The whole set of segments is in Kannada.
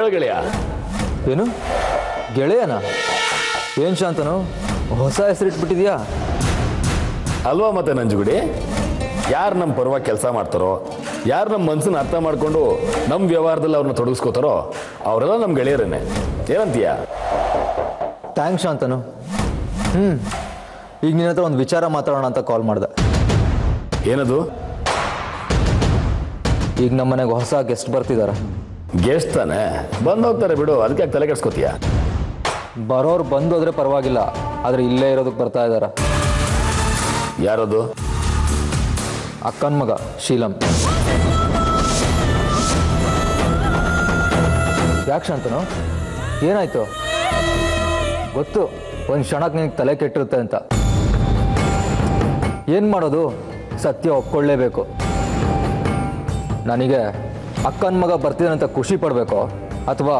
ಹೇಳು ಗೆಳೆಯ. ಏನು ಗೆಳೆಯನ? ಏನು ಶಾಂತನು ಹೊಸ ಹೆಸರಿಟ್ಬಿಟ್ಟಿದ್ಯಾ? ಅಲ್ವಾ ಮತ್ತೆ ನಂಜುಗುಡಿ, ಯಾರು ನಮ್ಮ ಪರವಾಗಿ ಕೆಲಸ ಮಾಡ್ತಾರೋ, ಯಾರು ನಮ್ಮ ಮನಸ್ಸನ್ನು ಅರ್ಥ ಮಾಡಿಕೊಂಡು ನಮ್ಮ ವ್ಯವಹಾರದಲ್ಲಿ ಅವ್ರನ್ನ ತೊಡಗಿಸ್ಕೋತಾರೋ ಅವರೆಲ್ಲ ನಮ್ಮ ಗೆಳೆಯರೇನೆ. ಏನಂತೀಯ? ಥ್ಯಾಂಕ್ಸ್ ಶಾಂತನು. ಈಗ ನಿನ್ನ ಹತ್ರ ಒಂದು ವಿಚಾರ ಮಾತಾಡೋಣ ಅಂತ ಕಾಲ್ ಮಾಡಿದೆ. ಏನದು? ಈಗ ನಮ್ಮ ಮನೆಗೆ ಹೊಸ ಗೆಸ್ಟ್ ಬರ್ತಿದ್ದಾರೆ. ಗೆಸ್ಟ್ ತಾನೆ, ಬಂದು ಹೋಗ್ತಾರೆ ಬಿಡು, ಅದಕ್ಕೆ ಯಾಕೆ ತಲೆ ಕೆಡ್ಸ್ಕೊತೀಯ? ಬರೋರು ಬಂದೋದ್ರೆ ಪರವಾಗಿಲ್ಲ, ಆದರೆ ಇಲ್ಲೇ ಇರೋದಕ್ಕೆ ಬರ್ತಾ ಇದ್ದಾರೆ. ಯಾರದು? ಅಕ್ಕನ ಮಗ ಶೀಲಂ. ಯಾಕೆ ಶಾಂತನು, ಏನಾಯ್ತು? ಗೊತ್ತು ಒಂದು ಕ್ಷಣಕ್ಕೆ ನಿನಗೆ ತಲೆ ಕೆಟ್ಟಿರುತ್ತೆ ಅಂತ. ಏನು ಮಾಡೋದು, ಸತ್ಯ ಒಪ್ಕೊಳ್ಳೇಬೇಕು. ನನಗೆ ಅಕ್ಕನ ಮಗ ಬರ್ತಿದ್ದಾನೆ ಅಂತ ಖುಷಿ ಪಡಬೇಕೋ ಅಥವಾ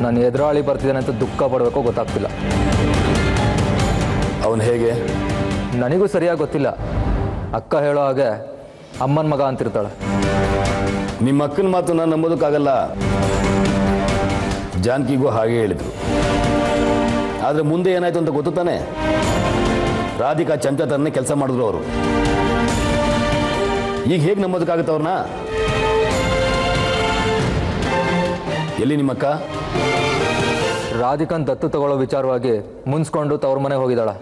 ನಾನು ಎದುರಾಳಿ ಬರ್ತಿದ್ದಾನೆ ಅಂತ ದುಃಖ ಪಡಬೇಕೋ ಗೊತ್ತಾಗ್ತಿಲ್ಲ. ಅವನು ಹೇಗೆ? ನನಗೂ ಸರಿಯಾಗಿ ಗೊತ್ತಿಲ್ಲ. ಅಕ್ಕ ಹೇಳೋ ಹಾಗೆ ಅಮ್ಮನ ಮಗ ಅಂತಿರ್ತಾಳೆ. ನಿಮ್ಮ ಅಕ್ಕನ ಮಾತು ನಾನು ನಂಬೋದಕ್ಕಾಗಲ್ಲ. ಜಾನಕಿಗೂ ಹಾಗೆ ಹೇಳಿದ್ರು. ಆದರೆ ಮುಂದೆ ಏನಾಯ್ತು ಅಂತ ಗೊತ್ತು ತಾನೆ? ರಾಧಿಕಾ ಚಮಚ ತನ್ನೇ ಕೆಲಸ ಮಾಡಿದ್ರು ಅವರು. ಈಗ ಹೇಗೆ ನಂಬೋದಕ್ಕಾಗುತ್ತೆ ಅವ್ರನ್ನ? ಎಲ್ಲಿ ನಿಮ್ಮಕ್ಕ? ರಾಧಿಕನ್ ದತ್ತು ತಗೊಳ್ಳೋ ವಿಚಾರವಾಗಿ ಮುನ್ಸ್ಕೊಂಡು ತವ್ರ ಮನೆಗೆ ಹೋಗಿದ್ದಾಳೆ.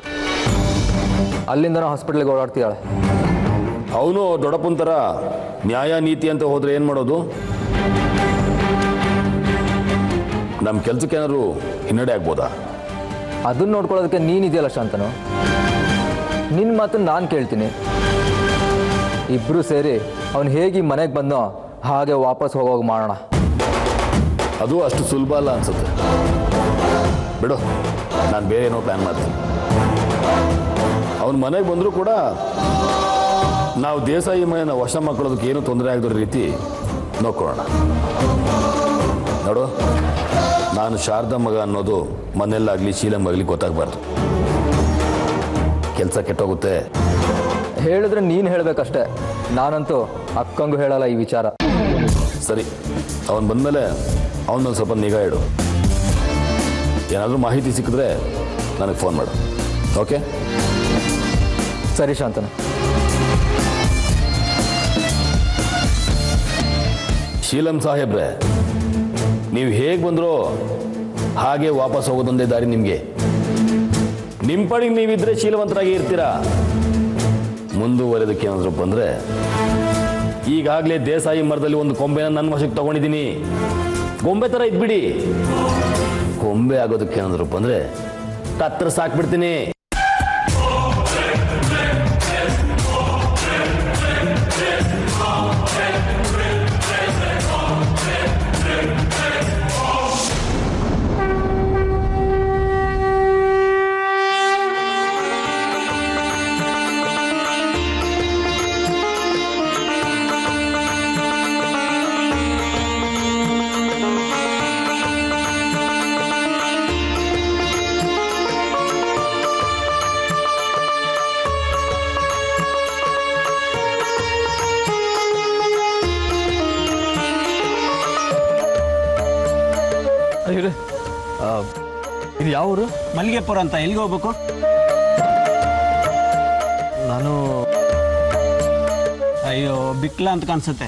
ಅಲ್ಲಿಂದ ಹಾಸ್ಪಿಟ್ಲಿಗೆ ಓಡಾಡ್ತಿದ್ದಾಳೆ. ಅವನು ದೊಡ್ಡಪ್ಪನ ಥರ ನ್ಯಾಯ ನೀತಿ ಅಂತ ಹೋದ್ರೆ ಏನು ಮಾಡೋದು? ನಮ್ಮ ಕೆಲಸಕ್ಕೆ ಏನಾದ್ರು ಹಿನ್ನಡೆ ಆಗ್ಬೋದಾ? ಅದನ್ನ ನೋಡ್ಕೊಳ್ಳೋದಕ್ಕೆ ನೀನಿದೆಯಲ್ಲ ಶಾಂತನು. ನಿನ್ನ ಮಾತನ್ನು ನಾನು ಕೇಳ್ತೀನಿ. ಇಬ್ಬರು ಸೇರಿ ಅವನು ಹೇಗೆ ಮನೆಗೆ ಬಂದೋ ಹಾಗೆ ವಾಪಸ್ ಹೋಗೋಗಿ ಮಾಡೋಣ. ಅದು ಅಷ್ಟು ಸುಲಭ ಅಲ್ಲ ಅನ್ಸುತ್ತೆ. ಬಿಡು, ನಾನು ಬೇರೆ ಏನೋ ಪ್ಲ್ಯಾನ್ ಮಾಡ್ತೀನಿ. ಅವನ ಮನೆಗೆ ಬಂದರೂ ಕೂಡ ನಾವು ದೇಸಾಯಿ ಮನೆಯನ್ನು ವಶ ಮಾಡ್ಕೊಳ್ಳೋದಕ್ಕೆ ಏನೂ ತೊಂದರೆ ಆಗದ ರೀತಿ ನೋಡ್ಕೊಳ್ಳೋಣ. ನೋಡು, ನಾನು ಶಾರದಾ ಮಗ ಅನ್ನೋದು ಮನೆಯಲ್ಲಾಗಲಿ ಶೀಲಂಗಾಗಲಿ ಗೊತ್ತಾಗಬಾರ್ದು. ಕೆಲಸ ಕೆಟ್ಟೋಗುತ್ತೆ. ಹೇಳಿದ್ರೆ ನೀನು ಹೇಳಬೇಕಷ್ಟೆ. ನಾನಂತೂ ಅಕ್ಕಂಗೂ ಹೇಳಲ್ಲ ಈ ವಿಚಾರ. ಸರಿ, ಅವನು ಬಂದಮೇಲೆ ಅವನೊಂದು ಸ್ವಲ್ಪ ನಿಗಾ ಇಡು. ಏನಾದರೂ ಮಾಹಿತಿ ಸಿಕ್ಕಿದ್ರೆ ನನಗೆ ಫೋನ್ ಮಾಡು. ಓಕೆ? ಸರಿ ಶಾಂತನು. ಶೀಲಂ ಸಾಹೇಬ್ರೆ, ನೀವು ಹೇಗೆ ಬಂದ್ರೋ ಹಾಗೆ ವಾಪಸ್ ಹೋಗೋದೊಂದೇ ದಾರಿ ನಿಮಗೆ. ನಿಮ್ಮ ಪಾಡಿಗೆ ನೀವಿದ್ರೆ ಶೀಲವಂತರಾಗಿ ಇರ್ತೀರಾ. ಮುಂದುವರೆದಕ್ಕೆ ಏನಾದರೂ ಬಂದರೆ, ಈಗಾಗಲೇ ದೇಸಾಯಿ ಮರದಲ್ಲಿ ಒಂದು ಕೊಂಬೆನ ನನ್ನ ವಶಕ್ಕೆ ತಗೊಂಡಿದ್ದೀನಿ. ಗೊಂಬೆ ಥರ ಇದ್ಬಿಡಿ. ಗೊಂಬೆ ಆಗೋದಕ್ಕೆ ಏನಾದರೂ ಬಂದರೆ ಕತ್ರ ಸಾಕ್ಬಿಡ್ತೀನಿ. ಇದು ಯಾವ ಊರು? ಮಲ್ಲಿಗೆಪುರ ಅಂತ. ಎಲ್ಲಿಗೆ ಹೋಗ್ಬೇಕು? ನಾನು ಅಯ್ಯೋ ಬಿಕ್ಲ ಅಂತ ಕಾಣಿಸುತ್ತೆ.